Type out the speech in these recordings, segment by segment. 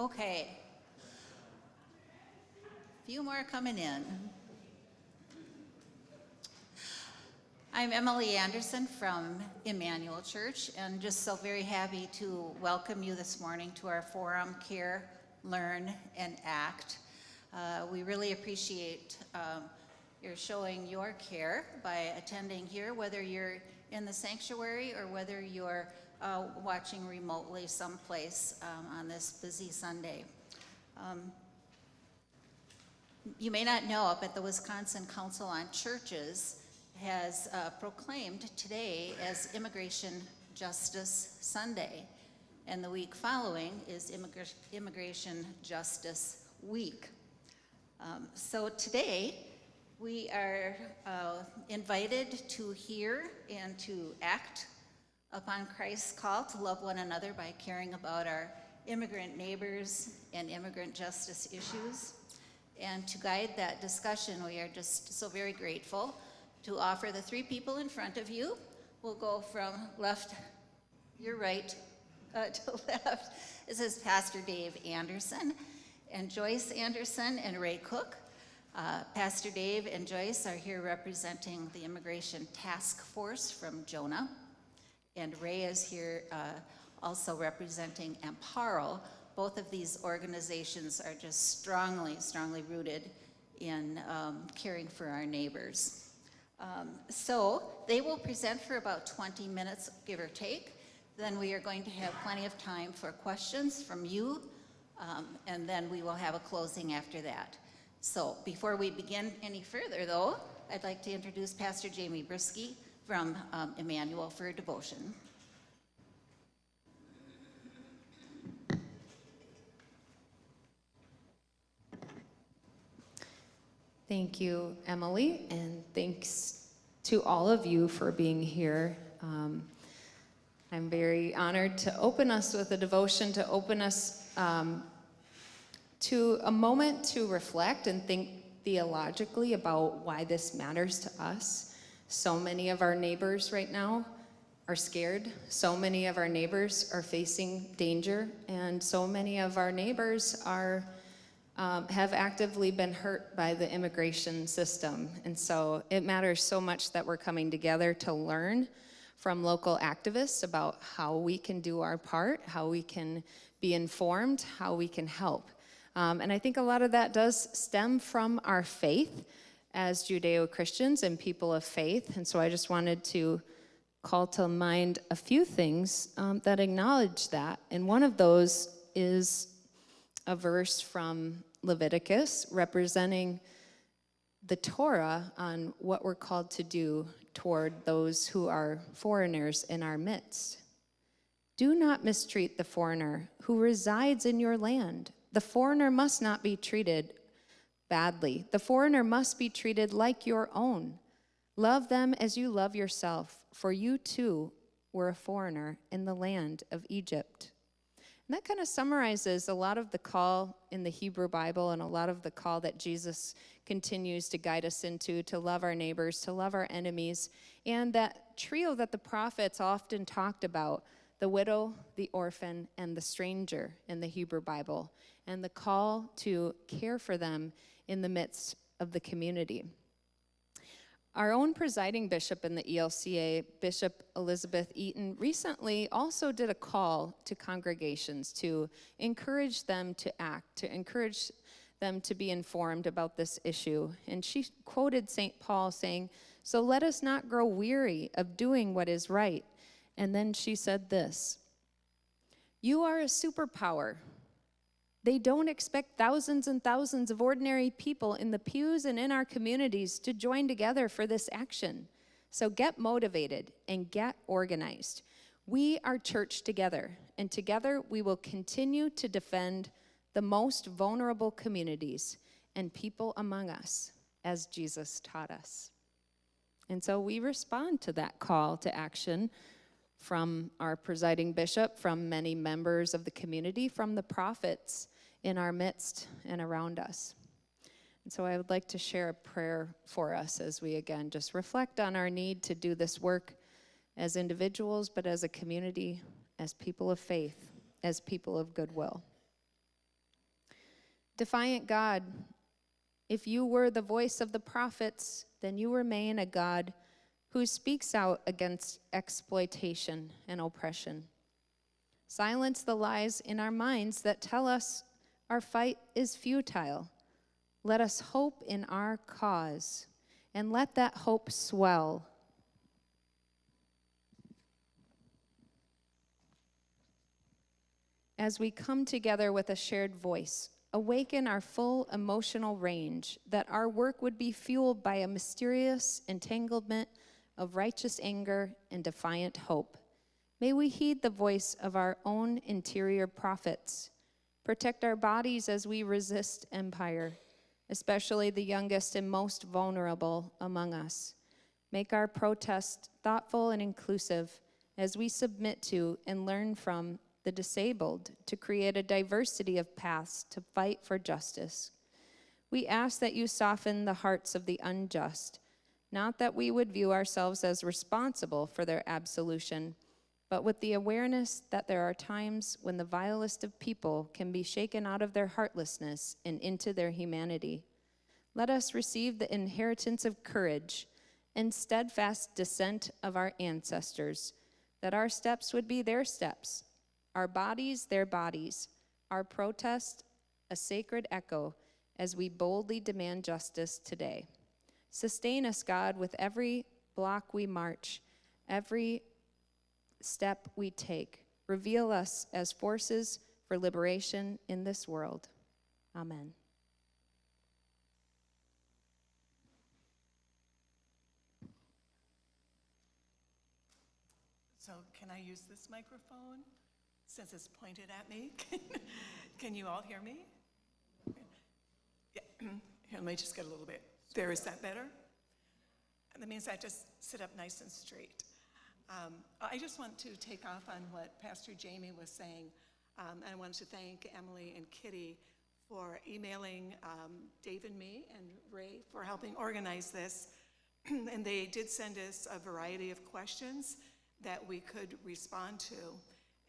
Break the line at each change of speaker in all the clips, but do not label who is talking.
Okay. A few more coming in. I'm Emily Anderson from Emmanuel Church, and just so very happy to welcome you this morning to our forum, Care, Learn, and Act. We really appreciate your showing your care by attending here, whether you're in the sanctuary or whether you're watching remotely someplace on this busy Sunday. You may not know, but the Wisconsin Council on Churches has proclaimed today as Immigration Justice Sunday, and the week following is Immigration Justice Week. So today we are invited to hear and to act upon Christ's call to love one another by caring about our immigrant neighbors and immigrant justice issues. And to guide that discussion, we are just so very grateful to offer the three people in front of you. We'll go from left, your right, to left. This is Pastor Dave Anderson and Joyce Anderson and Ray Cook. Pastor Dave and Joyce are here representing the Immigration Task Force from Jonah. And Ray is here also representing Amparo. Both of these organizations are just strongly rooted in caring for our neighbors. So they will present for about 20 minutes, give or take. Then we are going to have plenty of time for questions from you, and then we will have a closing after that. So before we begin any further, though, I'd like to introduce Pastor Jamie Brisky from Emmanuel for a devotion.
Thank you, Emily, and thanks to all of you for being here. I'm very honored to open us with a devotion, to open us to a moment to reflect and think theologically about why this matters to us. So many of our neighbors right now are scared. So many of our neighbors are facing danger, and so many of our neighbors have actively been hurt by the immigration system. And so it matters so much that we're coming together to learn from local activists about how we can do our part, how we can be informed, how we can help. And I think a lot of that does stem from our faith as Judeo-Christians and people of faith. And so I just wanted to call to mind a few things that acknowledge that. And one of those is a verse from Leviticus representing the Torah on what we're called to do toward those who are foreigners in our midst. Do not mistreat the foreigner who resides in your land. The foreigner must not be treated badly. The foreigner must be treated like your own. Love them as you love yourself, for you too were a foreigner in the land of Egypt. And that kind of summarizes a lot of the call in the Hebrew Bible and a lot of the call that Jesus continues to guide us into, to love our neighbors, to love our enemies, and that trio that the prophets often talked about, the widow, the orphan, and the stranger in the Hebrew Bible, and the call to care for them in the midst of the community. Our own presiding bishop in the ELCA, Bishop Elizabeth Eaton, recently also did a call to congregations to encourage them to act, to encourage them to be informed about this issue. And she quoted St. Paul saying, "So let us not grow weary of doing what is right." And then she said this, "You are a superpower. They don't expect thousands and thousands of ordinary people in the pews and in our communities to join together for this action. So get motivated and get organized. We are church together, and together we will continue to defend the most vulnerable communities and people among us, as Jesus taught us." And so we respond to that call to action from our presiding bishop, from many members of the community, from the prophets in our midst and around us. And so I would like to share a prayer for us as we again just reflect on our need to do this work as individuals, but as a community, as people of faith, as people of goodwill. Defiant God, if you were the voice of the prophets, then you remain a God who speaks out against exploitation and oppression. Silence the lies in our minds that tell us our fight is futile. Let us hope in our cause, and let that hope swell. As we come together with a shared voice, awaken our full emotional range, that our work would be fueled by a mysterious entanglement of righteous anger and defiant hope. May we heed the voice of our own interior prophets. Protect our bodies as we resist empire, especially the youngest and most vulnerable among us. Make our protest thoughtful and inclusive as we submit to and learn from the disabled to create a diversity of paths to fight for justice. We ask that you soften the hearts of the unjust, not that we would view ourselves as responsible for their absolution, but with the awareness that there are times when the vilest of people can be shaken out of their heartlessness and into their humanity. Let us receive the inheritance of courage and steadfast descent of our ancestors, that our steps would be their steps, our bodies their bodies, our protest a sacred echo as we boldly demand justice today. Sustain us, God, with every block we march, every step we take. Reveal us as forces for liberation in this world. Amen.
So can I use this microphone since it's pointed at me? Can you all hear me? Yeah. Here, let me just get a little bit. There, is that better? That means I just sit up nice and straight. I just want to take off on what Pastor Jamie was saying. I wanted to thank Emily and Kitty for emailing Dave and me, and Ray for helping organize this. And they did send us a variety of questions that we could respond to.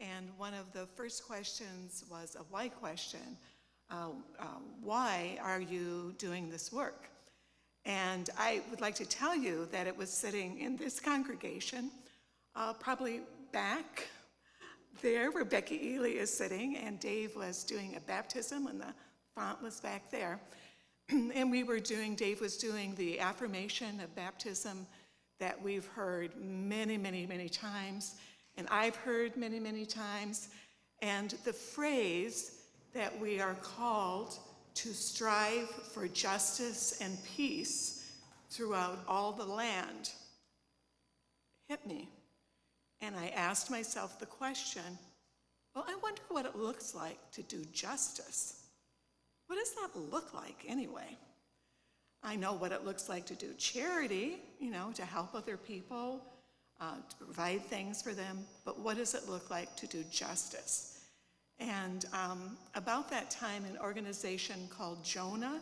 And one of the first questions was a why question. Why are you doing this work? And I would like to tell you that it was sitting in this congregation, probably back there where Becky Ely is sitting, and Dave was doing a baptism, and the font was back there. And Dave was doing the affirmation of baptism that we've heard many, many, many times, and I've heard many, many times. And the phrase that we are called to strive for justice and peace throughout all the land hit me. And I asked myself the question, well, I wonder what it looks like to do justice. What does that look like anyway? I know what it looks like to do charity, to help other people, to provide things for them, but what does it look like to do justice? And about that time, an organization called Jonah,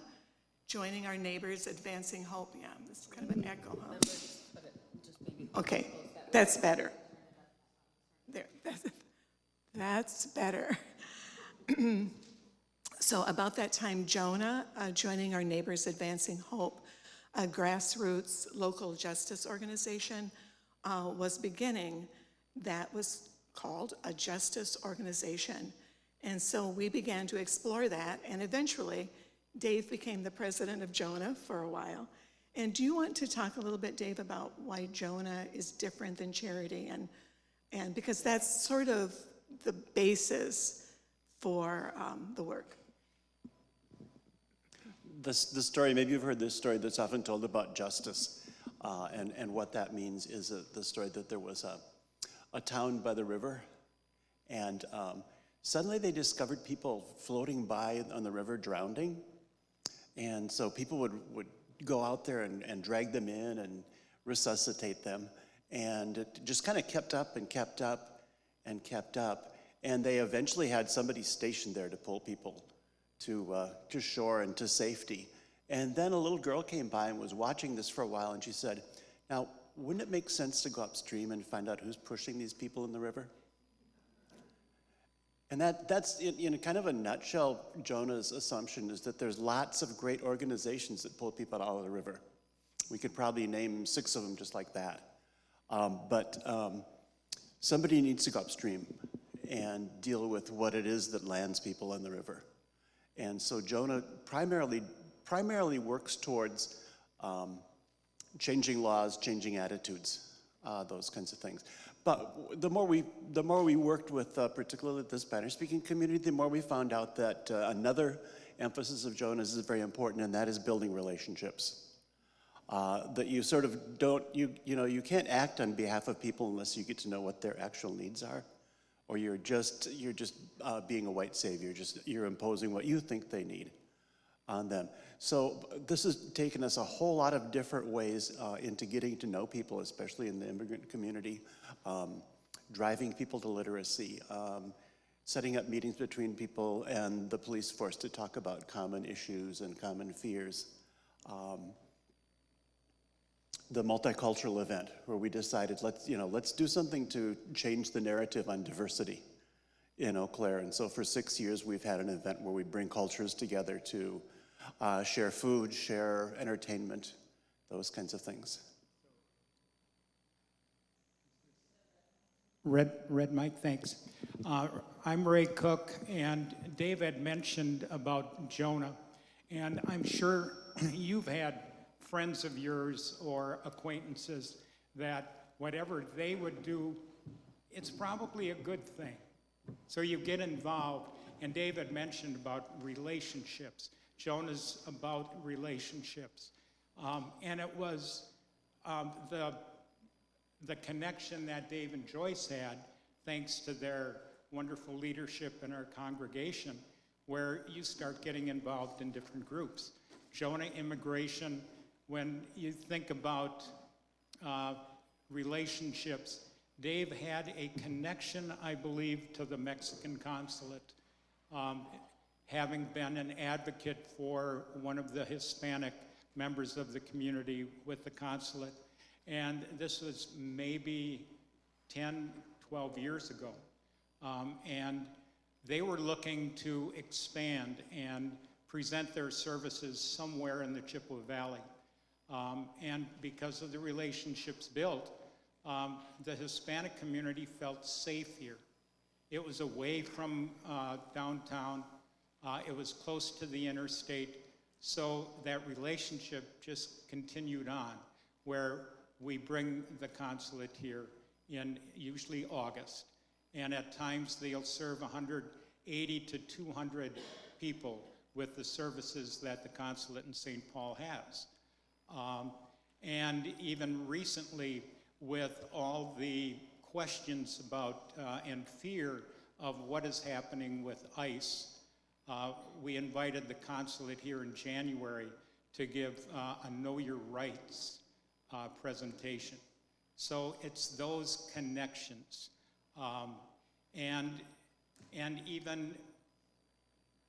Joining Our Neighbors, Advancing Hope. Yeah, this is kind of an echo, huh? Okay, that's better. There, that's better. So about that time, Jonah, Joining Our Neighbors, Advancing Hope, a grassroots local justice organization, was beginning. That was called a justice organization. And so we began to explore that, and eventually Dave became the president of Jonah for a while. And do you want to talk a little bit, Dave, about why Jonah is different than charity? And because that's sort of the basis for the work.
The story, maybe you've heard this story that's often told about justice, and what that means is the story that there was a town by the river, and suddenly they discovered people floating by on the river drowning, and so people would go out there and drag them in and resuscitate them, and it just kind of kept up and kept up and kept up, and they eventually had somebody stationed there to pull people to shore and to safety. And then a little girl came by and was watching this for a while, and she said, now, wouldn't it make sense to go upstream and find out who's pushing these people in the river? And that's in kind of a nutshell, Jonah's assumption is that there's lots of great organizations that pull people out of the river. We could probably name 6 of them just like that. But somebody needs to go upstream and deal with what it is that lands people in the river. And so Jonah primarily works towards changing laws, changing attitudes, those kinds of things. But the more we worked with particularly the Spanish-speaking community, the more we found out that another emphasis of Jonah's is very important, and that is building relationships. That you sort of don't, you can't act on behalf of people unless you get to know what their actual needs are, or you're just being a white savior, you're imposing what you think they need on them. So this has taken us a whole lot of different ways into getting to know people, especially in the immigrant community, driving people to literacy, setting up meetings between people and the police force to talk about common issues and common fears. The multicultural event where we decided let's do something to change the narrative on diversity in Eau Claire. And so for 6 years we've had an event where we bring cultures together to share food, share entertainment, those kinds of things.
Red Mike, thanks. I'm Ray Cook, and Dave had mentioned about Jonah, and I'm sure you've had friends of yours or acquaintances that whatever they would do, it's probably a good thing. So you get involved, and Dave had mentioned about relationships. Jonah's about relationships. And it was the connection that Dave and Joyce had, thanks to their wonderful leadership in our congregation, where you start getting involved in different groups. Jonah Immigration, when you think about relationships, Dave had a connection, I believe, to the Mexican consulate, having been an advocate for one of the Hispanic members of the community with the consulate. And this was maybe 10, 12 years ago. And they were looking to expand and present their services somewhere in the Chippewa Valley. And because of the relationships built, the Hispanic community felt safe here. It was away from downtown. It was close to the interstate. So that relationship just continued on, where we bring the consulate here in usually August. And at times they'll serve 180 to 200 people with the services that the consulate in St. Paul has. And even recently, with all the questions about and fear of what is happening with ICE, we invited the consulate here in January to give a Know Your Rights presentation. So it's those connections. And even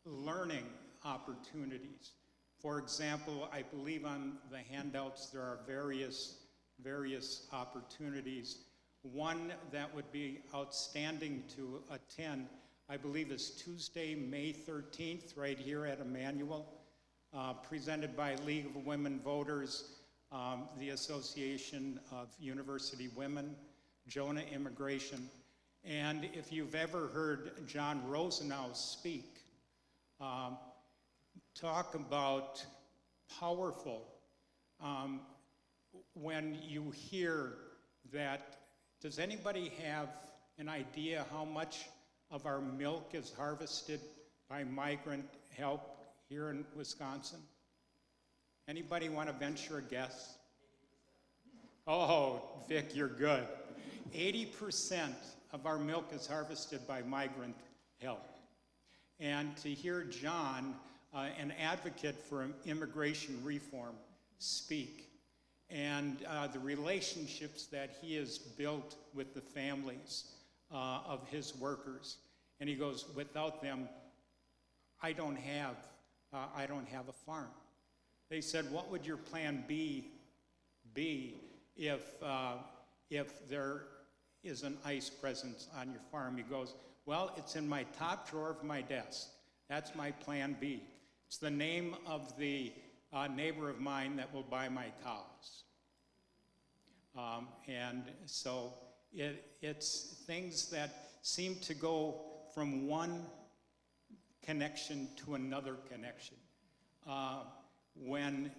learning opportunities. For example, I believe on the handouts there are various opportunities. One that would be outstanding to attend, I believe, is Tuesday, May 13th, right here at Emmanuel, presented by League of Women Voters, the Association of University Women, Jonah Immigration. And if you've ever heard John Rosenau speak, talk about powerful, when you hear that, does anybody have an idea how much of our milk is harvested by migrant help here in Wisconsin? Anybody want to venture a guess? Oh, Vic, you're good. 80% of our milk is harvested by migrant help. And to hear John, an advocate for immigration reform, speak, and the relationships that he has built with the families of his workers. And he goes, without them, I don't have a farm. They said, what would your plan be if there is an ICE presence on your farm? He goes, Well, it's in my top drawer of my desk. That's my Plan B. It's the name of the neighbor of mine that will buy my cows. And so it's things that seem to go from one connection to another connection. When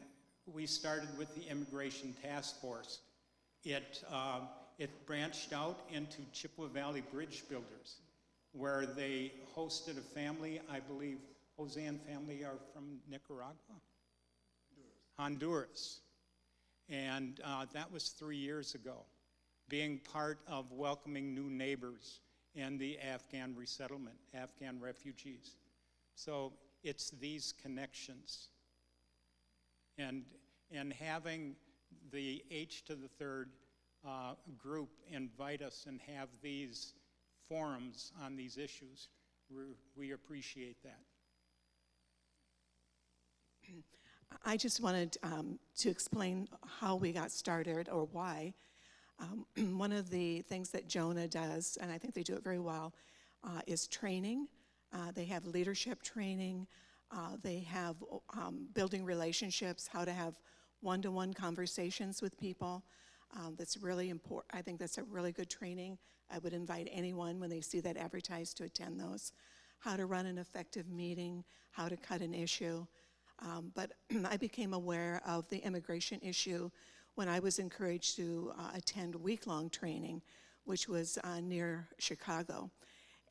we started with the Immigration Task Force, it branched out into Chippewa Valley Bridge Builders, where they hosted a family, I believe Hosean family are from Nicaragua? Honduras. And that was 3 years ago, being part of welcoming new neighbors and the Afghan resettlement, Afghan refugees. So it's these connections. And having the H to the third group invite us and have these forums on these issues, we appreciate that.
I just wanted to explain how we got started or why. One of the things that Jonah does, and I think they do it very well, is training. They have leadership training. They have building relationships, how to have one-to-one conversations with people. That's really important. I think that's a really good training. I would invite anyone when they see that advertised to attend those. How to run an effective meeting, how to cut an issue. But I became aware of the immigration issue when I was encouraged to attend week-long training, which was near Chicago.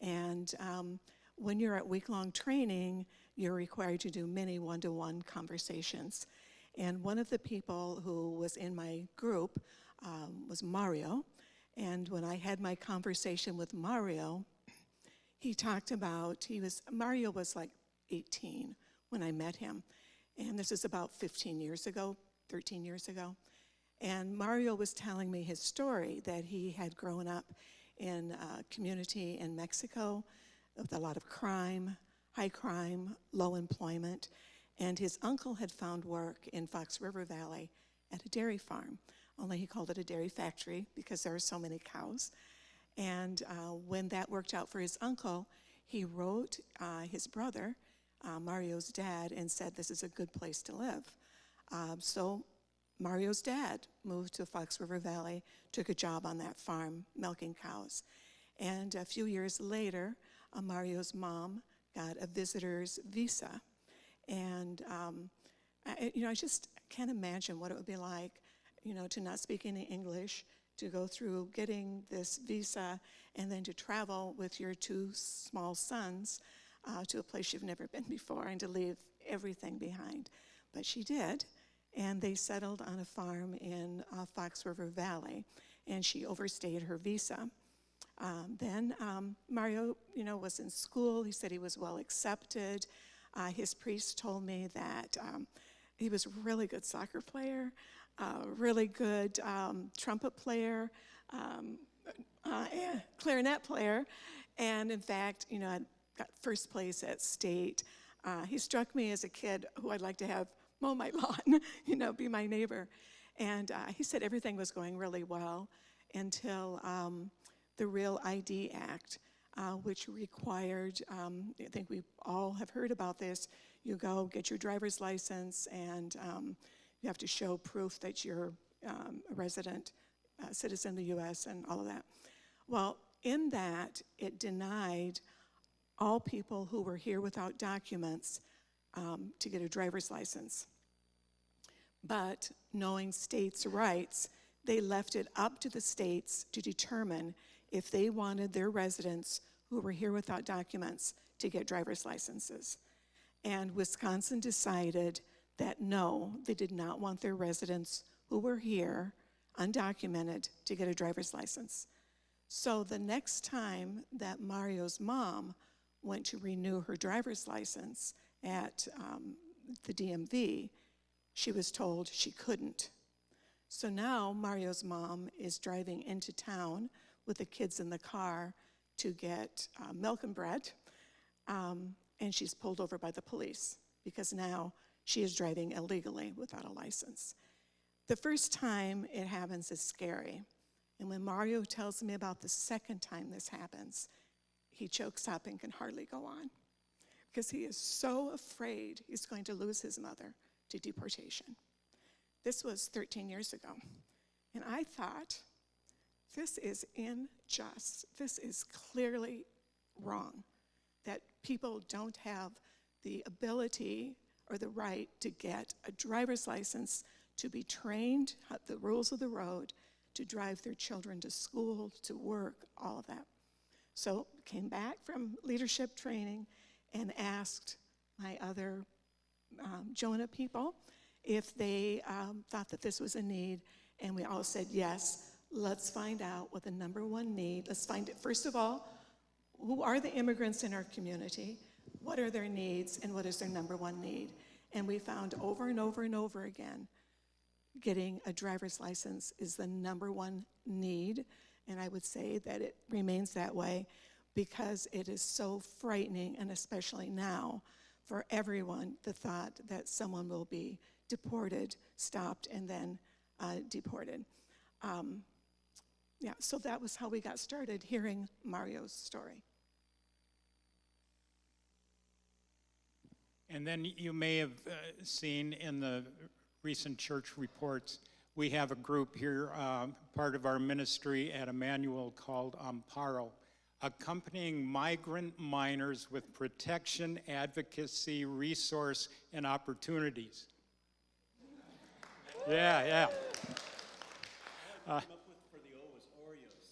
And when you're at week-long training, you're required to do many one-to-one conversations. And one of the people who was in my group was Mario. And when I had my conversation with Mario, he talked about, Mario was like 18 when I met him. And this is about 15 years ago, 13 years ago. And Mario was telling me his story, that he had grown up in a community in Mexico with a lot of crime, high crime, low employment. And his uncle had found work in Fox River Valley at a dairy farm, only he called it a dairy factory because there are so many cows. And when that worked out for his uncle, he wrote his brother, Mario's dad, and said, this is a good place to live. So Mario's dad moved to Fox River Valley, took a job on that farm, milking cows. And a few years later, Mario's mom got a visitor's visa. And, I just can't imagine what it would be like, to not speak any English, to go through getting this visa, and then to travel with your two small sons to a place you've never been before, and to leave everything behind. But she did, and they settled on a farm in Fox River Valley, and she overstayed her visa. Then Mario, was in school. He said he was well accepted. His priest told me that he was a really good soccer player, really good trumpet player, clarinet player, and in fact, I got first place at state. He struck me as a kid who I'd like to have mow my lawn, be my neighbor. And he said everything was going really well until the Real ID Act, which required, I think we all have heard about this, you go get your driver's license, and you have to show proof that you're a resident, citizen of the U.S. and all of that. Well, in that, it denied all people who were here without documents to get a driver's license. But knowing states' rights, they left it up to the states to determine if they wanted their residents who were here without documents to get driver's licenses. And Wisconsin decided that no, they did not want their residents who were here, undocumented, to get a driver's license. So the next time that Mario's mom went to renew her driver's license at the DMV, she was told she couldn't. So now Mario's mom is driving into town with the kids in the car to get milk and bread, and she's pulled over by the police because now she is driving illegally without a license. The first time it happens is scary. And when Mario tells me about the second time this happens, he chokes up and can hardly go on because he is so afraid he's going to lose his mother to deportation. This was 13 years ago. And I thought, this is unjust. This is clearly wrong, that people don't have the ability or the right to get a driver's license, to be trained the rules of the road, to drive their children to school, to work, all of that. So came back from leadership training and asked my other Jonah people if they thought that this was a need, and we all said yes. Let's find out what the number one need. Let's find it, first of all, who are the immigrants in our community? What are their needs, and what is their number one need? And we found over and over and over again, getting a driver's license is the number one need, and I would say that it remains that way because it is so frightening, and especially now, for everyone, the thought that someone will be deported, stopped, and then deported. Yeah, so that was how we got started hearing Mario's story.
And then you may have seen in the recent church reports, we have a group here, part of our ministry at Emmanuel called Amparo, accompanying migrant minors with protection, advocacy, resource, and opportunities. Yeah.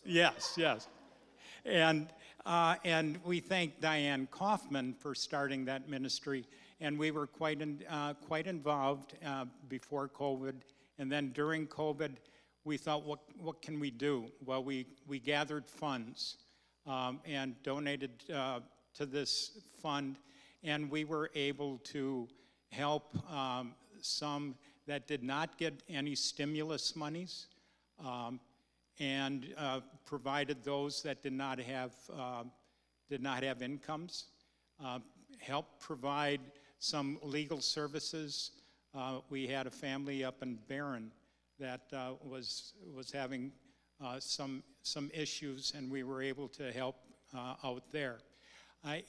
Yes. And we thank Diane Kaufman for starting that ministry. And we were quite involved before COVID. And then during COVID, we thought, what can we do? Well, we gathered funds and donated to this fund. And we were able to help some that did not get any stimulus monies. And provided those that did not have incomes, helped provide some legal services. We had a family up in Barron that was having some issues, and we were able to help out there.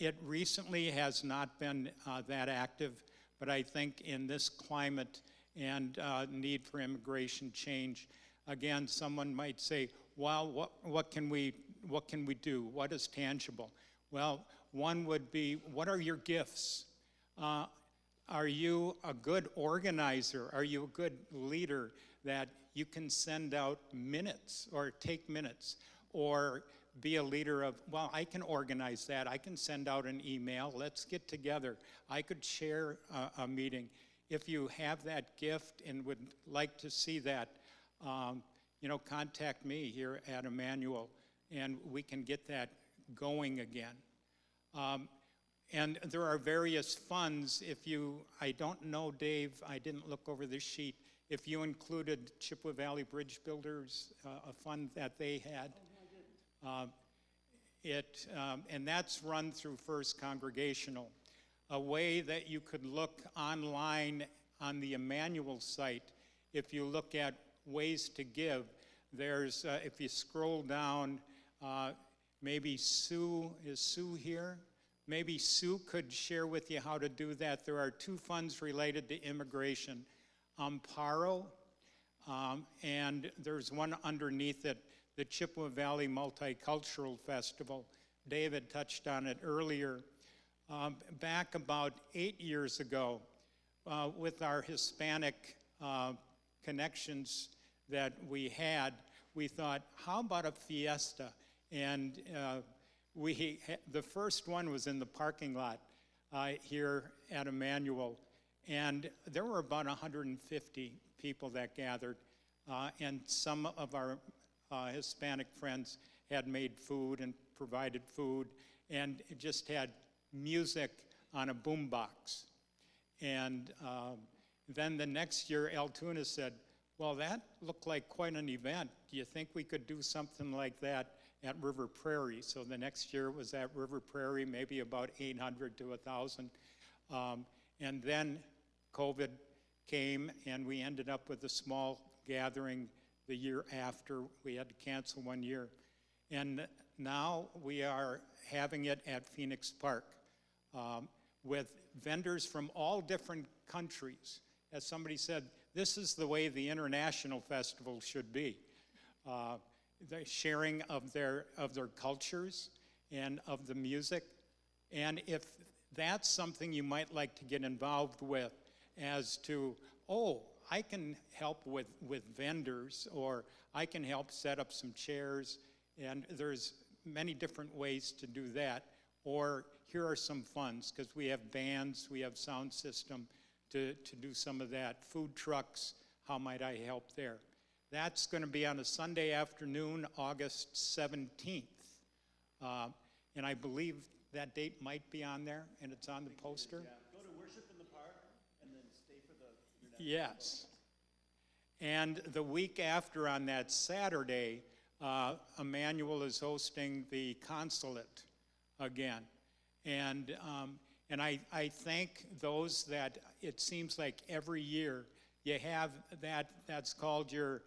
It recently has not been that active, but I think in this climate and need for immigration change, again, someone might say, well, what can we do? What is tangible? Well, one would be, what are your gifts? Are you a good organizer? Are you a good leader that you can send out minutes or take minutes? Or be a leader of, well, I can organize that. I can send out an email. Let's get together. I could chair a meeting. If you have that gift and would like to see that, contact me here at Emmanuel, and we can get that going again. And there are various funds. I don't know, Dave, I didn't look over this sheet. If you included Chippewa Valley Bridge Builders, a fund that they had, and that's run through First Congregational. A way that you could look online on the Emmanuel site, if you look at ways to give, there's, if you scroll down, maybe Sue, is Sue here? Maybe Sue could share with you how to do that. There are two funds related to immigration, Amparo, and there's one underneath it, the Chippewa Valley Multicultural Festival. David touched on it earlier. Back about 8 years ago, with our Hispanic connections that we had, we thought, how about a fiesta? And the first one was in the parking lot here at Emmanuel, and there were about 150 people that gathered, and some of our Hispanic friends had made food and provided food, and it just had music on a boombox. And then the next year, Altoona said, well, that looked like quite an event. Do you think we could do something like that at River Prairie? So the next year was at River Prairie, maybe about 800 to 1,000. And then COVID came, and we ended up with a small gathering the year after. We had to cancel one year. And now we are having it at Phoenix Park with vendors from all different countries. As somebody said, this is the way the international festival should be. The sharing of their cultures and of the music. And if that's something you might like to get involved with as to, oh, I can help with vendors, or I can help set up some chairs, and there's many different ways to do that. Or here are some funds, because we have bands, we have sound system to do some of that. Food trucks, how might I help there? That's going to be on a Sunday afternoon, August 17th. And I believe that date might be on there, and it's on the poster.
Yeah, go to worship in the park and then stay for the
Yes. And the week after, on that Saturday, Emmanuel is hosting the consulate again. And I thank those that it seems like every year you have that's called your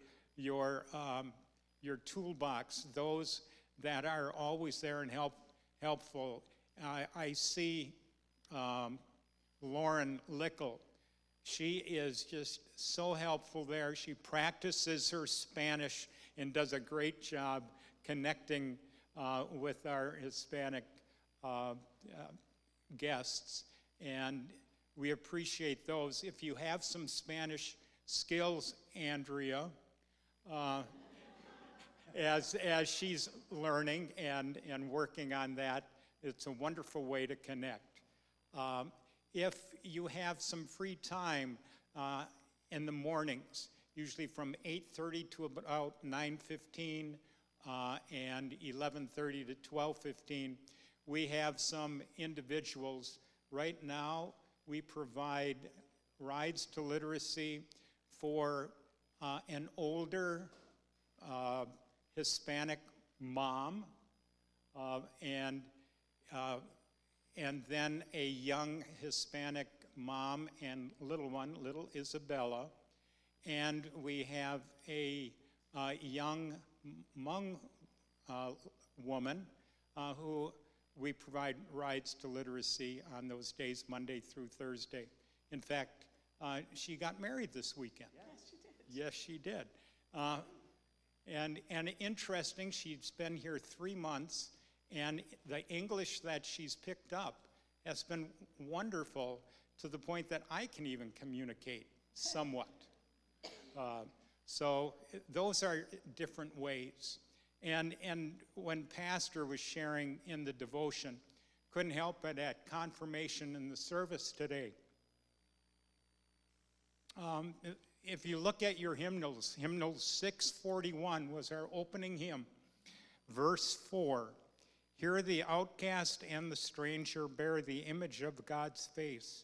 toolbox, those that are always there and helpful. I see Lauren Lickle. She is just so helpful there. She practices her Spanish and does a great job connecting with our Hispanic guests. And we appreciate those. If you have some Spanish skills, Andrea, as she's learning and working on that, it's a wonderful way to connect. If you have some free time in the mornings, usually from 8:30 to about 9:15 and 11:30 to 12:15, we have some individuals. Right now, we provide rides to literacy for an older Hispanic mom and then a young Hispanic mom and little Isabella. And we have a young Hmong woman who we provide rides to literacy on those days, Monday through Thursday. In fact, she got married this weekend. Yes, she did. And interesting, she's been here 3 months, and the English that she's picked up has been wonderful to the point that I can even communicate somewhat. So those are different ways. And when Pastor was sharing in the devotion, couldn't help but at confirmation in the service today. If you look at your hymnals, hymnal 641 was our opening hymn. Verse 4, here the outcast and the stranger bear the image of God's face.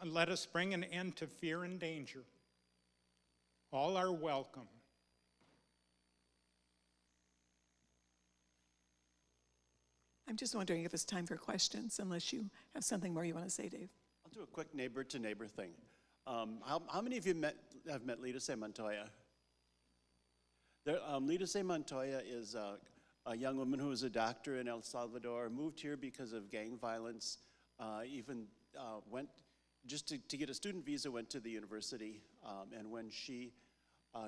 Let us bring an end to fear and danger. All are welcome.
I'm just wondering if it's time for questions, unless you have something more you want to say, Dave.
I'll do a quick neighbor-to-neighbor thing. How many of you have met Lita C. Montoya? Lita C. Montoya is a young woman who was a doctor in El Salvador, moved here because of gang violence, even went just to get a student visa, went to the university, and when she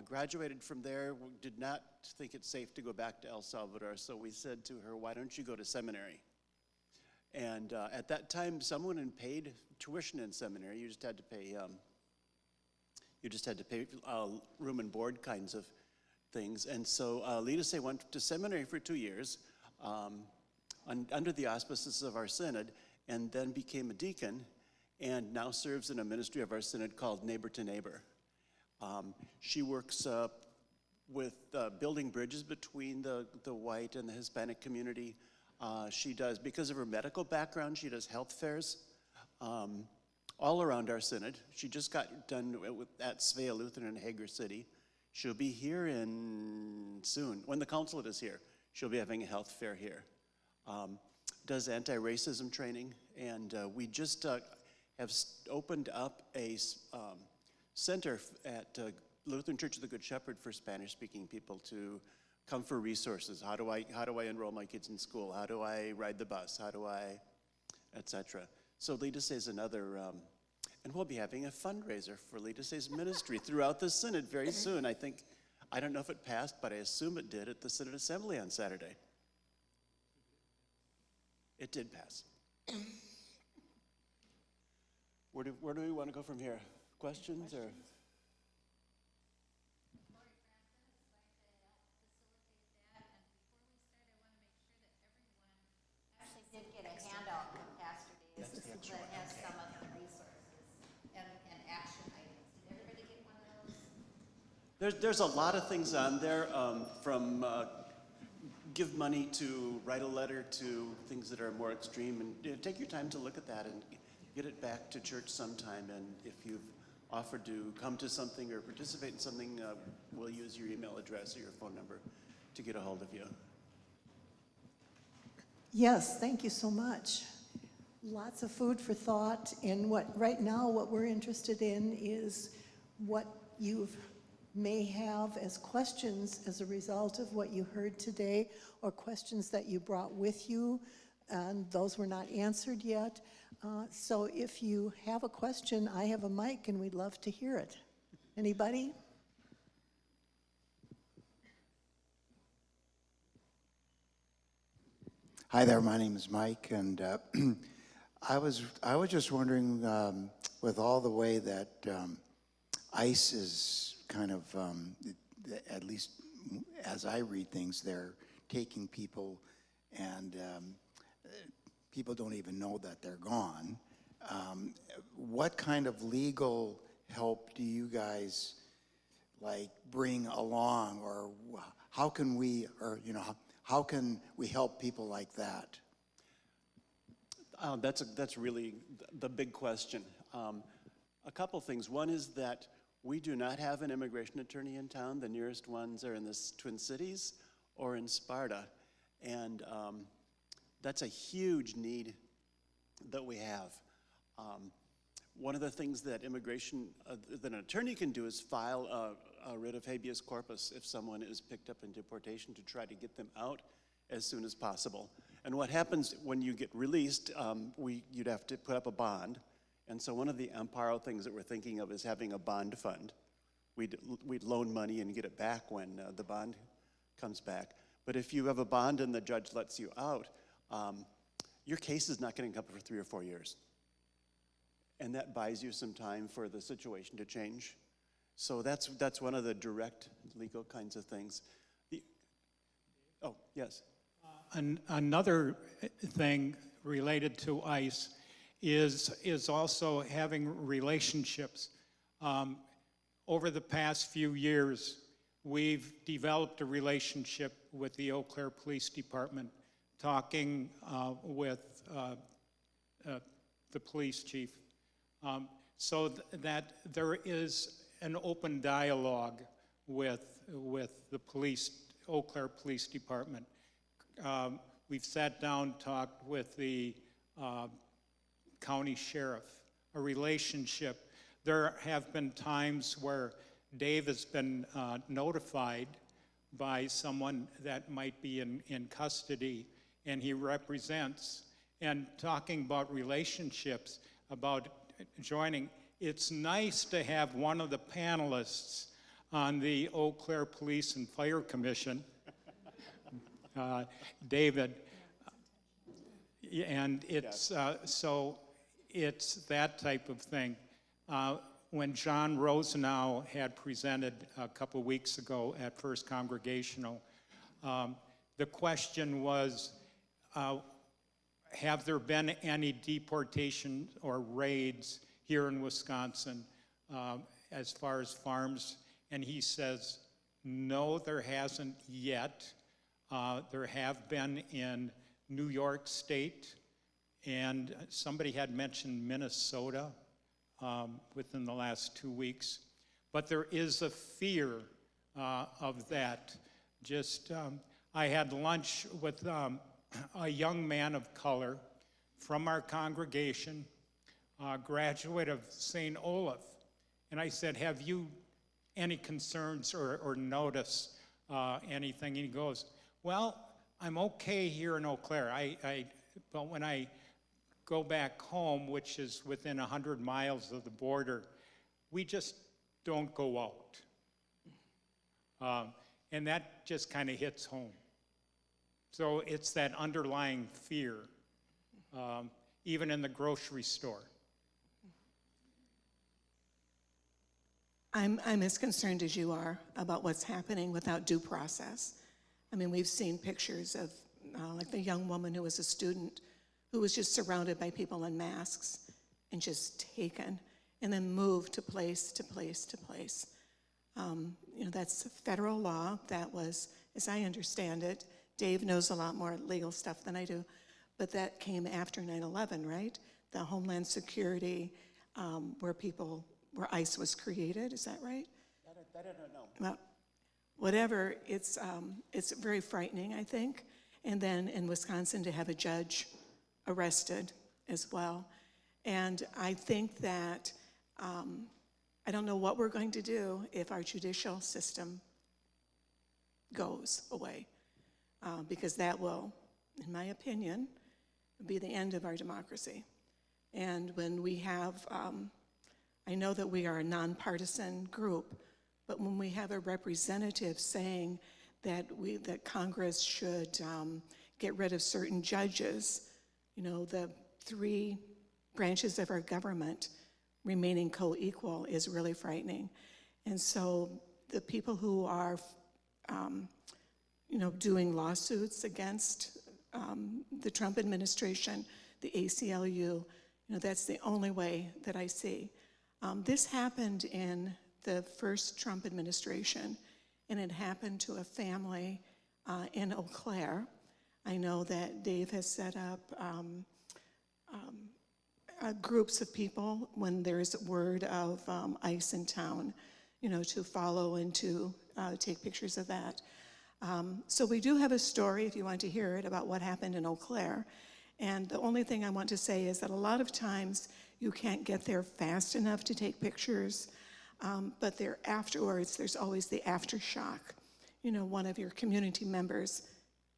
graduated from there, did not think it safe to go back to El Salvador, so we said to her, why don't you go to seminary? And at that time, someone had paid tuition in seminary. You just had to pay room and board kinds of things. And so Lita C. went to seminary for 2 years under the auspices of our synod, and then became a deacon, and now serves in a ministry of our synod called Neighbor to Neighbor. She works with building bridges between the white and the Hispanic community. She does, because of her medical background, she does health fairs all around our synod. She just got done at Svea Lutheran in Hager City. She'll be here soon. When the consulate is here, she'll be having a health fair here. Does anti-racism training, and we just have opened up a center at Lutheran Church of the Good Shepherd for Spanish-speaking people to come for resources. How do I enroll my kids in school? How do I ride the bus? How do I, et cetera. So Lead to Say is another, and we'll be having a fundraiser for Lead to Say's ministry throughout the Synod very soon. I don't know if it passed, but I assume it did at the Synod Assembly on Saturday. It did pass. Where do we want to go from here? Questions or?
Actually did get a handout from Pastor Davis that has some of the resources and action items. Did everybody get one of those?
There's a lot of things on there, from give money to write a letter to things that are more extreme. And take your time to look at that and get it back to church sometime. And if you've offered to come to something or participate in something, we'll use your email address or your phone number to get a hold of you.
Yes, thank you so much. Lots of food for thought, and right now what we're interested in is what you may have as questions as a result of what you heard today, or questions that you brought with you, and those were not answered yet. So if you have a question, I have a mic and we'd love to hear it. Anybody?
Hi there, my name is Mike, and I was just wondering, with all the way that ICE is kind of, at least as I read things, they're taking people, and people don't even know that they're gone. What kind of legal help do you guys bring along, or how can we, how can we help people like that?
That's really the big question. A couple things. One is that we do not have an immigration attorney in town. The nearest ones are in the Twin Cities or in Sparta. And that's a huge need that we have. One of the things that that an attorney can do is file a writ of habeas corpus if someone is picked up in deportation, to try to get them out as soon as possible. And what happens when you get released, you'd have to put up a bond. And so one of the Amparo things that we're thinking of is having a bond fund. We'd loan money and get it back when the bond comes back. But if you have a bond and the judge lets you out, your case is not going to come for 3 or 4 years. And that buys you some time for the situation to change. So that's one of the direct legal kinds of things. Oh, yes.
Another thing related to ICE is also having relationships. Over the past few years, we've developed a relationship with the Eau Claire Police Department, talking with the police chief, so that there is an open dialogue with the Eau Claire Police Department. We've sat down, talked with the county sheriff, a relationship. There have been times where Dave has been notified by someone that might be in custody, and he represents, and talking about relationships, about joining. It's nice to have one of the panelists on the Eau Claire Police and Fire Commission, David, and it's so it's that type of thing. When John Rosenau had presented a couple weeks ago at First Congregational, the question was, have there been any deportation or raids here in Wisconsin as far as farms? And he says, no, there hasn't yet. There have been in New York State, and somebody had mentioned Minnesota within the last 2 weeks. But there is a fear of that. I had lunch with a young man of color from our congregation, graduate of St. Olaf. And I said, have you any concerns or notice anything. And he goes, well, I'm okay here in Eau Claire. But when I go back home, which is within 100 miles of the border, we just don't go out. And that just kind of hits home. So it's that underlying fear, even in the grocery store.
I'm as concerned as you are about what's happening without due process. I mean, we've seen pictures of like the young woman who was a student who was just surrounded by people in masks and just taken and then moved to place to place to place. That's federal law. That was, as I understand it, Dave knows a lot more legal stuff than I do, but that came after 9/11, right? The Homeland Security, where ICE was created, is that right?
That I don't know.
Well, whatever, it's very frightening, I think. And then in Wisconsin to have a judge arrested as well. And I think that, I don't know what we're going to do if our judicial system goes away, because that will, in my opinion, be the end of our democracy. And when we have, I know that we are a nonpartisan group, but when we have a representative saying that Congress should get rid of certain judges, the three branches of our government remaining co-equal is really frightening. And so the people who are, doing lawsuits against the Trump administration, the ACLU, that's the only way that I see. This happened in the first Trump administration, and it happened to a family in Eau Claire. I know that Dave has set up groups of people when there's word of ICE in town, to follow and to take pictures of that. So we do have a story, if you want to hear it, about what happened in Eau Claire. And the only thing I want to say is that a lot of times you can't get there fast enough to take pictures, but there afterwards, there's always the aftershock. One of your community members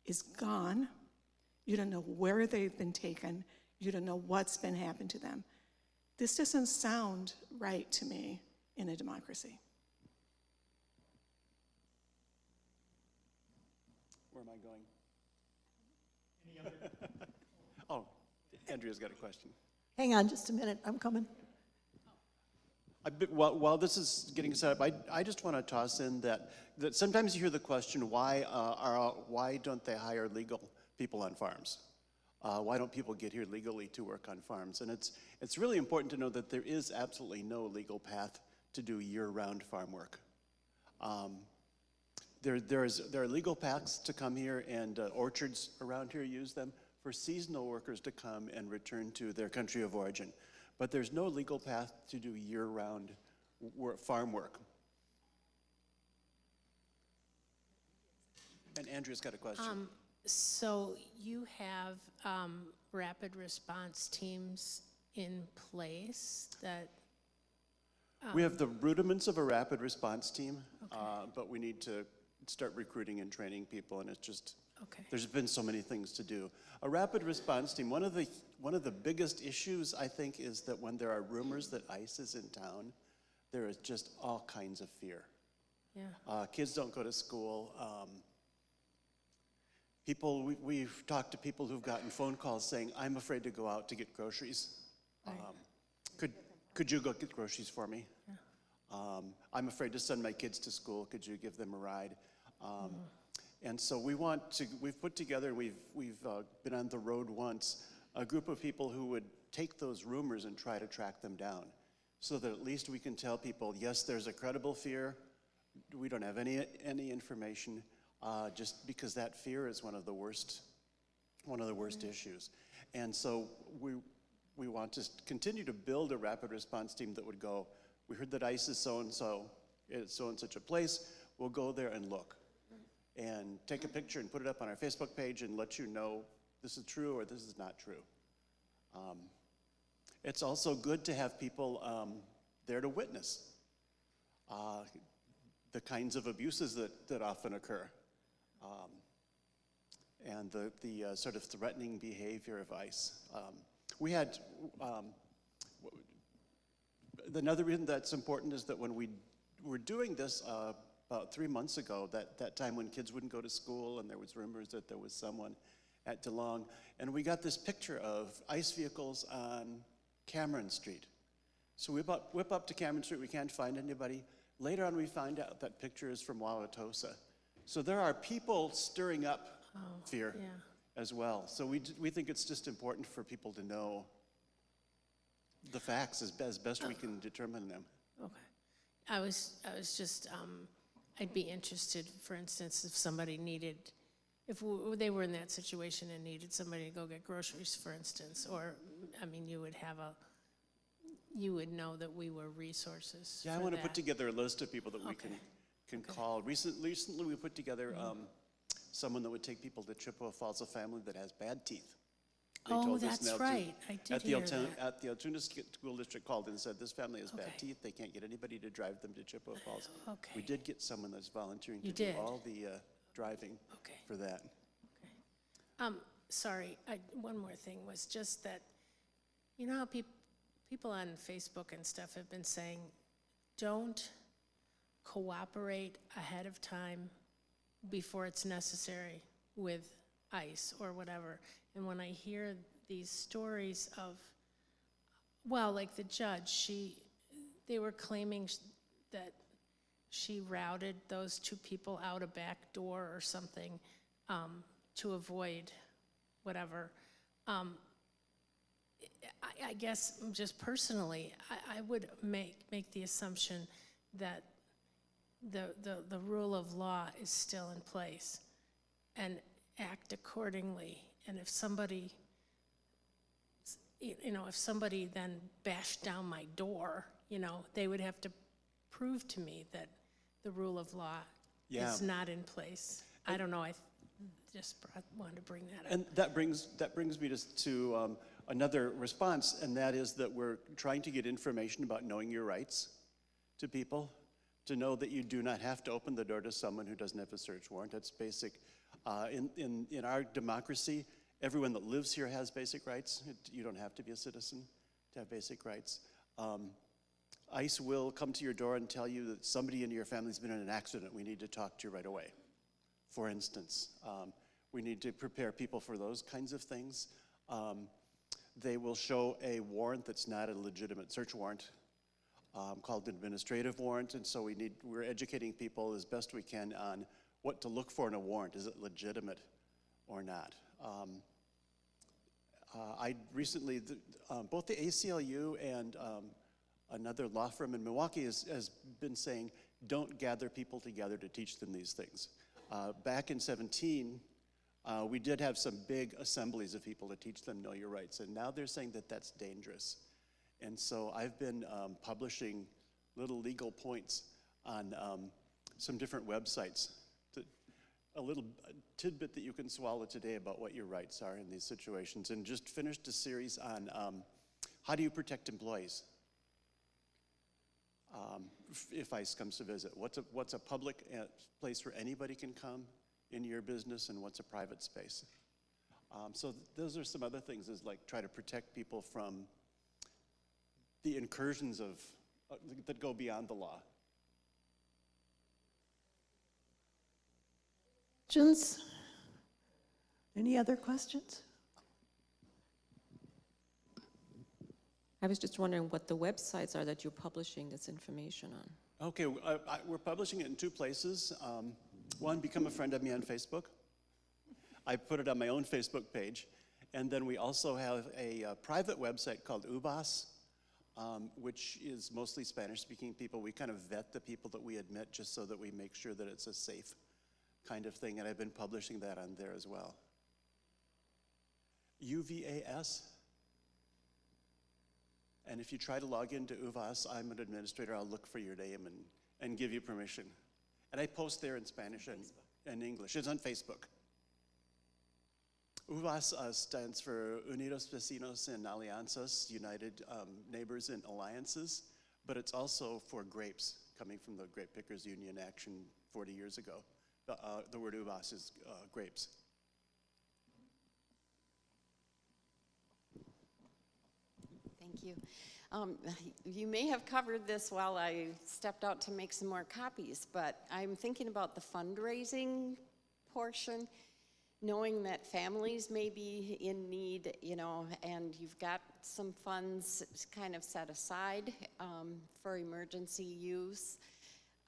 is gone. You don't know where they've been taken. You don't know what's been happened to them. This doesn't sound right to me in a democracy.
Where am I going? Any other? Oh, Andrea's got a question.
Hang on just a minute, I'm coming.
While this is getting set up, I just want to toss in that sometimes you hear the question, why don't they hire legal people on farms? Why don't people get here legally to work on farms? And it's really important to know that there is absolutely no legal path to do year-round farm work. There are legal paths to come here, and orchards around here use them for seasonal workers to come and return to their country of origin. But there's no legal path to do year-round farm work. And Andrea's got a question.
So you have rapid response teams in place that,
We have the rudiments of a rapid response team, but we need to start recruiting and training people, and it's just,
okay.
there's been so many things to do. A rapid response team, one of the biggest issues, I think, is that when there are rumors that ICE is in town, there is just all kinds of fear.
Yeah.
Kids don't go to school. We've talked to people who've gotten phone calls saying, I'm afraid to go out to get groceries.
Right.
Could you go get groceries for me? Yeah. I'm afraid to send my kids to school. Could you give them a ride? And so we've put together, we've been on the road once, a group of people who would take those rumors and try to track them down so that at least we can tell people, yes, there's a credible fear. We don't have any information, just because that fear is one of the worst issues. And so we want to continue to build a rapid response team that would go, we heard that ICE is so-and-so, it's so and such a place, we'll go there and look. And take a picture and put it up on our Facebook page and let you know this is true or this is not true. It's also good to have people there to witness. the kinds of abuses that often occur, and the sort of threatening behavior of ICE. We had, another reason that's important is that when we were doing this about 3 months ago, that time when kids wouldn't go to school and there was rumors that there was someone at DeLong, and we got this picture of ICE vehicles on Cameron Street. So we whip up to Cameron Street, we can't find anybody. Later on we find out that picture is from Wauwatosa. So there are people stirring up fear
yeah.
as well. So we think it's just important for people to know the facts as best we can determine them.
Okay. I was just, I'd be interested, for instance, if somebody needed, if they were in that situation and needed somebody to go get groceries, for instance, or, I mean, you would know that we were resources
Yeah, I
for
want to put
that.
together a list of people that we can call. Recently we put together someone that would take people to Chippewa Falls, a family that has bad teeth. They
Oh,
told us
that's
now to-
right. I did
at the
hear
Altoona,
that.
At the Altoona School District called and said, this family has bad
Okay.
teeth, they can't get anybody to drive them to Chippewa Falls.
Okay.
We did get someone that's volunteering to
You
do
did?
all the driving
Okay.
for that.
Sorry, one more thing was just that, you know how people on Facebook and stuff have been saying, don't cooperate ahead of time before it's necessary with ICE or whatever. And when I hear these stories of, well, like the judge, they were claiming that she routed those two people out a back door or something to avoid whatever. I guess just personally, I would make the assumption that the rule of law is still in place and act accordingly. And if somebody, if somebody then bashed down my door, they would have to prove to me that the rule of law
Yeah.
is not in place. I don't know, I just wanted to bring that up.
And that brings me to another response, and that is that we're trying to get information about knowing your rights to people, to know that you do not have to open the door to someone who doesn't have a search warrant. That's basic. In our democracy, everyone that lives here has basic rights. You don't have to be a citizen to have basic rights. ICE will come to your door and tell you that somebody in your family's been in an accident. We need to talk to you right away, for instance. We need to prepare people for those kinds of things. They will show a warrant that's not a legitimate search warrant, called an administrative warrant, and so we're educating people as best we can on what to look for in a warrant. Is it legitimate or not? I recently, both the ACLU and another law firm in Milwaukee has been saying, don't gather people together to teach them these things. Back in 2017, we did have some big assemblies of people to teach them know your rights, and now they're saying that that's dangerous. And so I've been publishing little legal points on some different websites, a little tidbit that you can swallow today about what your rights are in these situations, and just finished a series on how do you protect employees if ICE comes to visit. What's a public place where anybody can come in your business, and what's a private space? So those are some other things, is like try to protect people from the incursions of that go beyond the law.
Questions? Any other questions?
I was just wondering what the websites are that you're publishing this information on.
Okay, we're publishing it in two places. One, become a friend of me on Facebook. I put it on my own Facebook page. And then we also have a private website called UBAS, which is mostly Spanish-speaking people. We kind of vet the people that we admit just so that we make sure that it's a safe kind of thing. And I've been publishing that on there as well. UVAS. And if you try to log into UVAS, I'm an administrator, I'll look for your name and give you permission. And I post there in Spanish and English. It's on Facebook. UVAS stands for Unidos Vecinos en Alianzas, United Neighbors in Alliances. but it's also for grapes, coming from the Grape Pickers Union action 40 years ago. The word uvas is grapes.
Thank you. You may have covered this while I stepped out to make some more copies, but I'm thinking about the fundraising portion, knowing that families may be in need, you know, and you've got some funds kind of set aside for emergency use.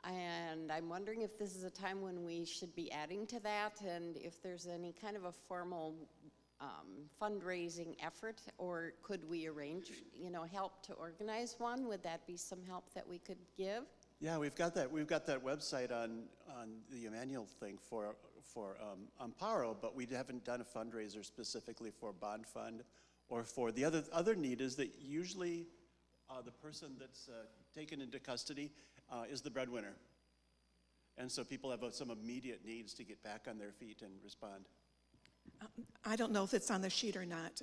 And I'm wondering if this is a time when we should be adding to that, and if there's any kind of a formal fundraising effort, or could we arrange, you know, help to organize one? Would that be some help that we could give?
Yeah, we've got that website on the Emmanuel thing for Amparo, but we haven't done a fundraiser specifically for Bond Fund or for the other need is that usually the person that's taken into custody is the breadwinner. And so people have some immediate needs to get back on their feet and respond.
I don't know if it's on the sheet or not,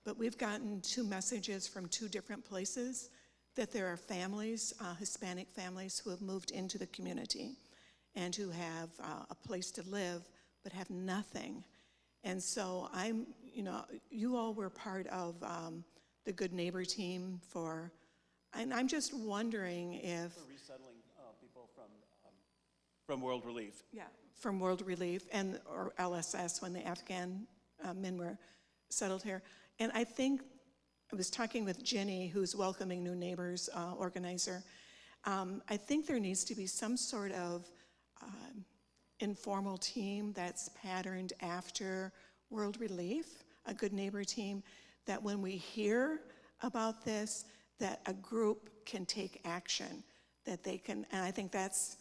but we've gotten 2 messages from 2 different places that there are families, Hispanic families, who have moved into the community and who have a place to live but have nothing. And so you all were part of the Good Neighbor team and I'm just wondering if...
For resettling people from World Relief.
Yeah, from World Relief or LSS when the Afghan men were settled here. And I think, I was talking with Ginny, who's Welcoming New Neighbors organizer. I think there needs to be some sort of informal team that's patterned after World Relief, a Good Neighbor team, that when we hear about this, that a group can take action, that they can, and I think that's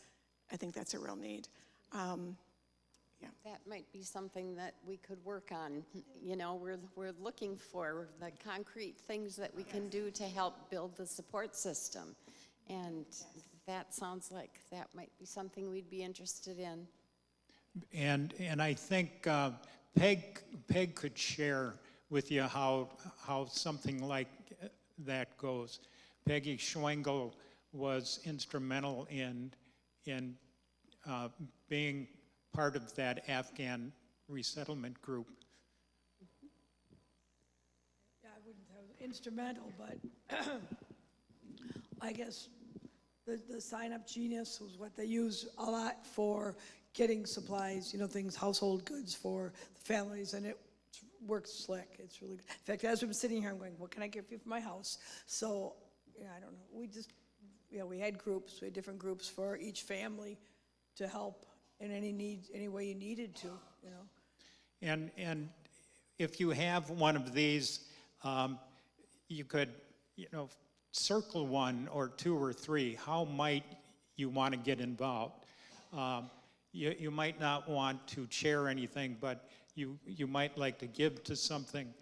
a real need. Yeah.
That might be something that we could work on. You know, we're looking for the concrete things that we can do to help build the support system. And that sounds like that might be something we'd be interested in.
And I think Peg could share with you how something like that goes. Peggy Schwengel was instrumental in being part of that Afghan resettlement group.
Yeah, I wouldn't have instrumental, but I guess the sign-up Genius was what they use a lot for getting supplies, you know, things, household goods for the families, and it works slick. It's really good. In fact, as we've been sitting here, I'm going, what can I give you for my house? So, yeah, I don't know. We had groups, we had different groups for each family to help in any way you needed to, you know.
And if you have one of these, you could, you know, circle 1 or 2 or 3. How might you want to get involved? You might not want to chair anything, but you might like to give to something.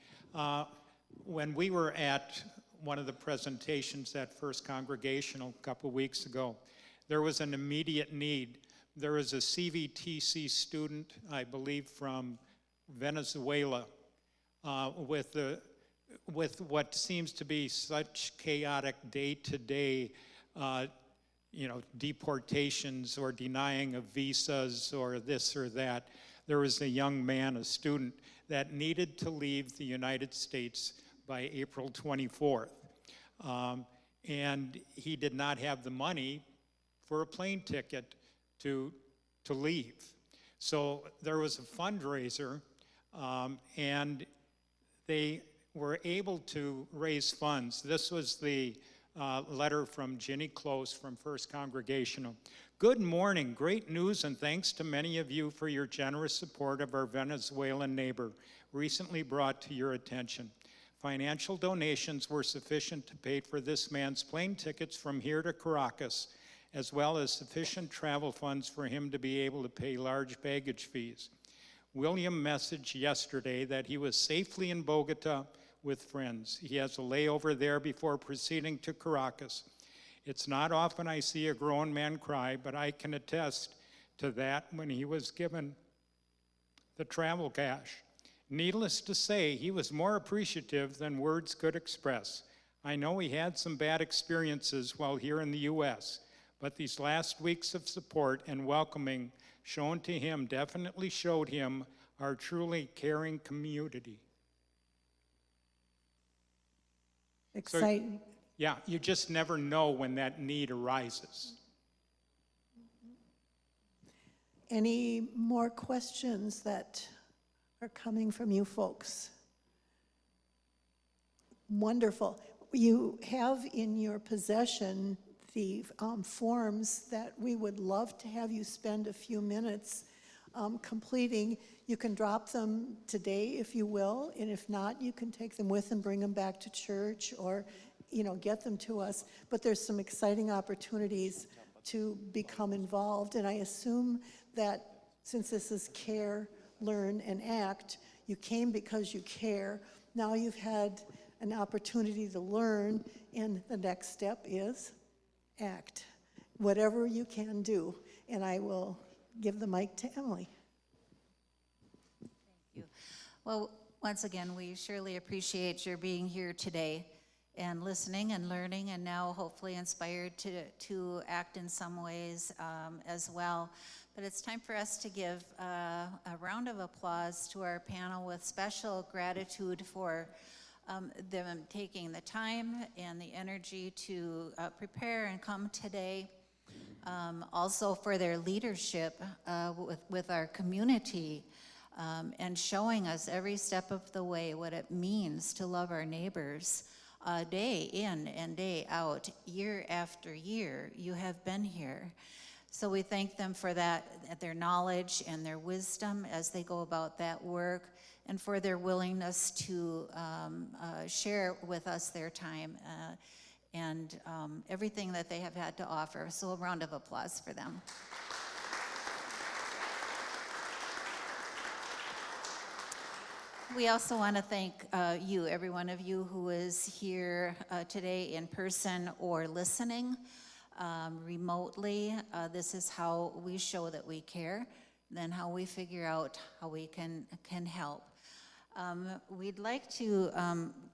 When we were at one of the presentations at First Congregational a couple weeks ago, there was an immediate need. There was a CVTC student, I believe, from Venezuela, with what seems to be such chaotic day-to-day, you know, deportations or denying of visas or this or that. There was a young man, a student, that needed to leave the United States by April 24th. And he did not have the money for a plane ticket to leave. So there was a fundraiser, and they were able to raise funds. This was the letter from Ginny Close from First Congregational. Good morning, great news, and thanks to many of you for your generous support of our Venezuelan neighbor, recently brought to your attention. Financial donations were sufficient to pay for this man's plane tickets from here to Caracas, as well as sufficient travel funds for him to be able to pay large baggage fees. William messaged yesterday that he was safely in Bogota with friends. He has a layover there before proceeding to Caracas. It's not often I see a grown man cry, but I can attest to that when he was given the travel cash. Needless to say, he was more appreciative than words could express. I know he had some bad experiences while here in the U.S., but these last weeks of support and welcoming shown to him definitely showed him our truly caring community.
Exciting.
Yeah, you just never know when that need arises.
Any more questions that are coming from you folks? Wonderful. You have in your possession the forms that we would love to have you spend a few minutes completing. You can drop them today if you will, and if not, you can take them with and bring them back to church or, get them to us. But there's some exciting opportunities to become involved, and I assume that since this is Care, Learn, and Act, you came because you care. Now you've had an opportunity to learn, and the next step is act. Whatever you can do, and I will give the mic to Emily.
Thank you. Well, once again, we surely appreciate your being here today and listening and learning, and now hopefully inspired to act in some ways as well. But it's time for us to give a round of applause to our panel with special gratitude for them taking the time and the energy to prepare and come today. Also for their leadership with our community and showing us every step of the way what it means to love our neighbors day in and day out, year after year. You have been here. So we thank them for that, their knowledge and their wisdom as they go about that work, and for their willingness to share with us their time and everything that they have had to offer. So a round of applause for them. We also want to thank you, every one of you who is here today in person or listening remotely. This is how we show that we care, then how we figure out how we can help. We'd like to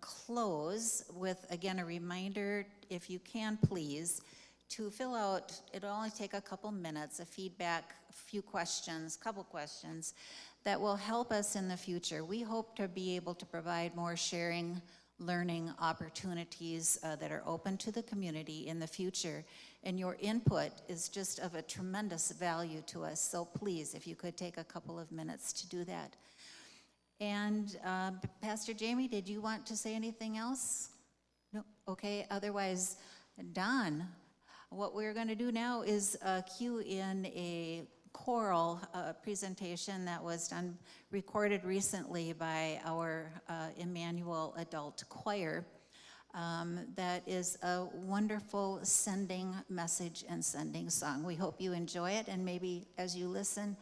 close with, again, a reminder, if you can please, to fill out, it'll only take a couple minutes, a feedback, a few questions, couple questions, that will help us in the future. We hope to be able to provide more sharing, learning opportunities that are open to the community in the future. And your input is just of a tremendous value to us. So please, if you could take a couple of minutes to do that. And Pastor Jamie, did you want to say anything else? No? Okay, otherwise, Don, what we're going to do now is cue in a choral presentation that was done, recorded recently by our Emmanuel Adult Choir. That is a wonderful sending message and sending song. We hope you enjoy it, and maybe as you listen,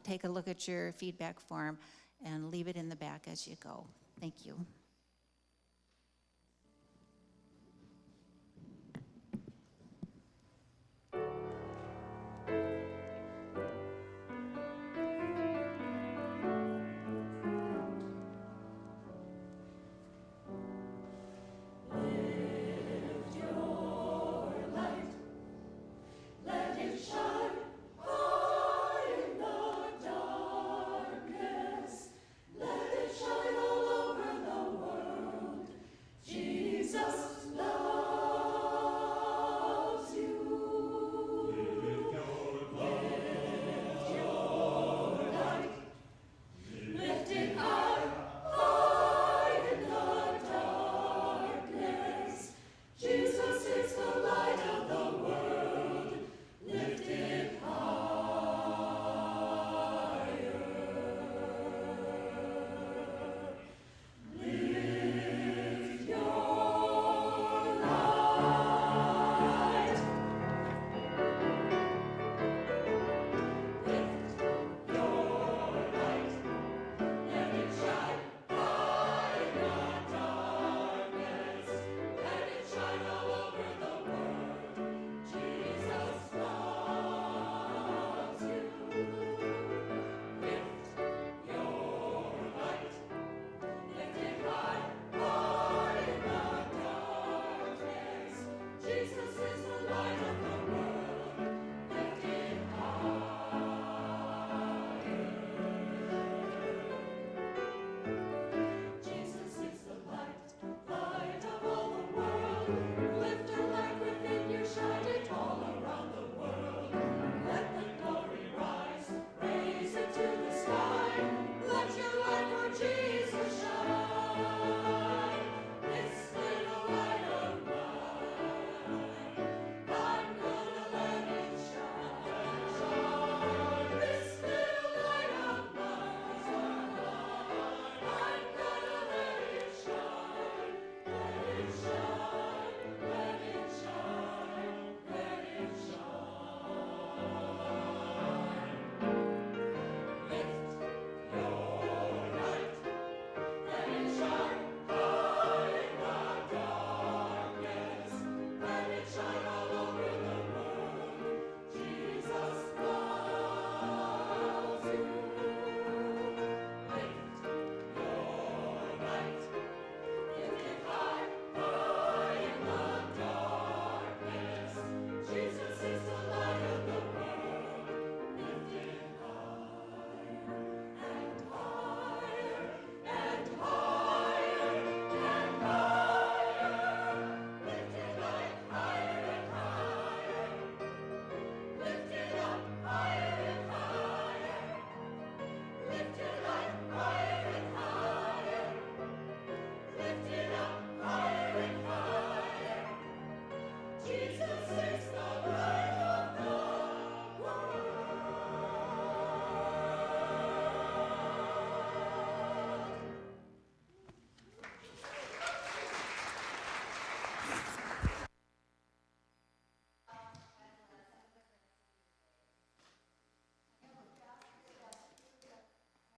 take a look at your feedback form and leave it in the back as you go. Thank you.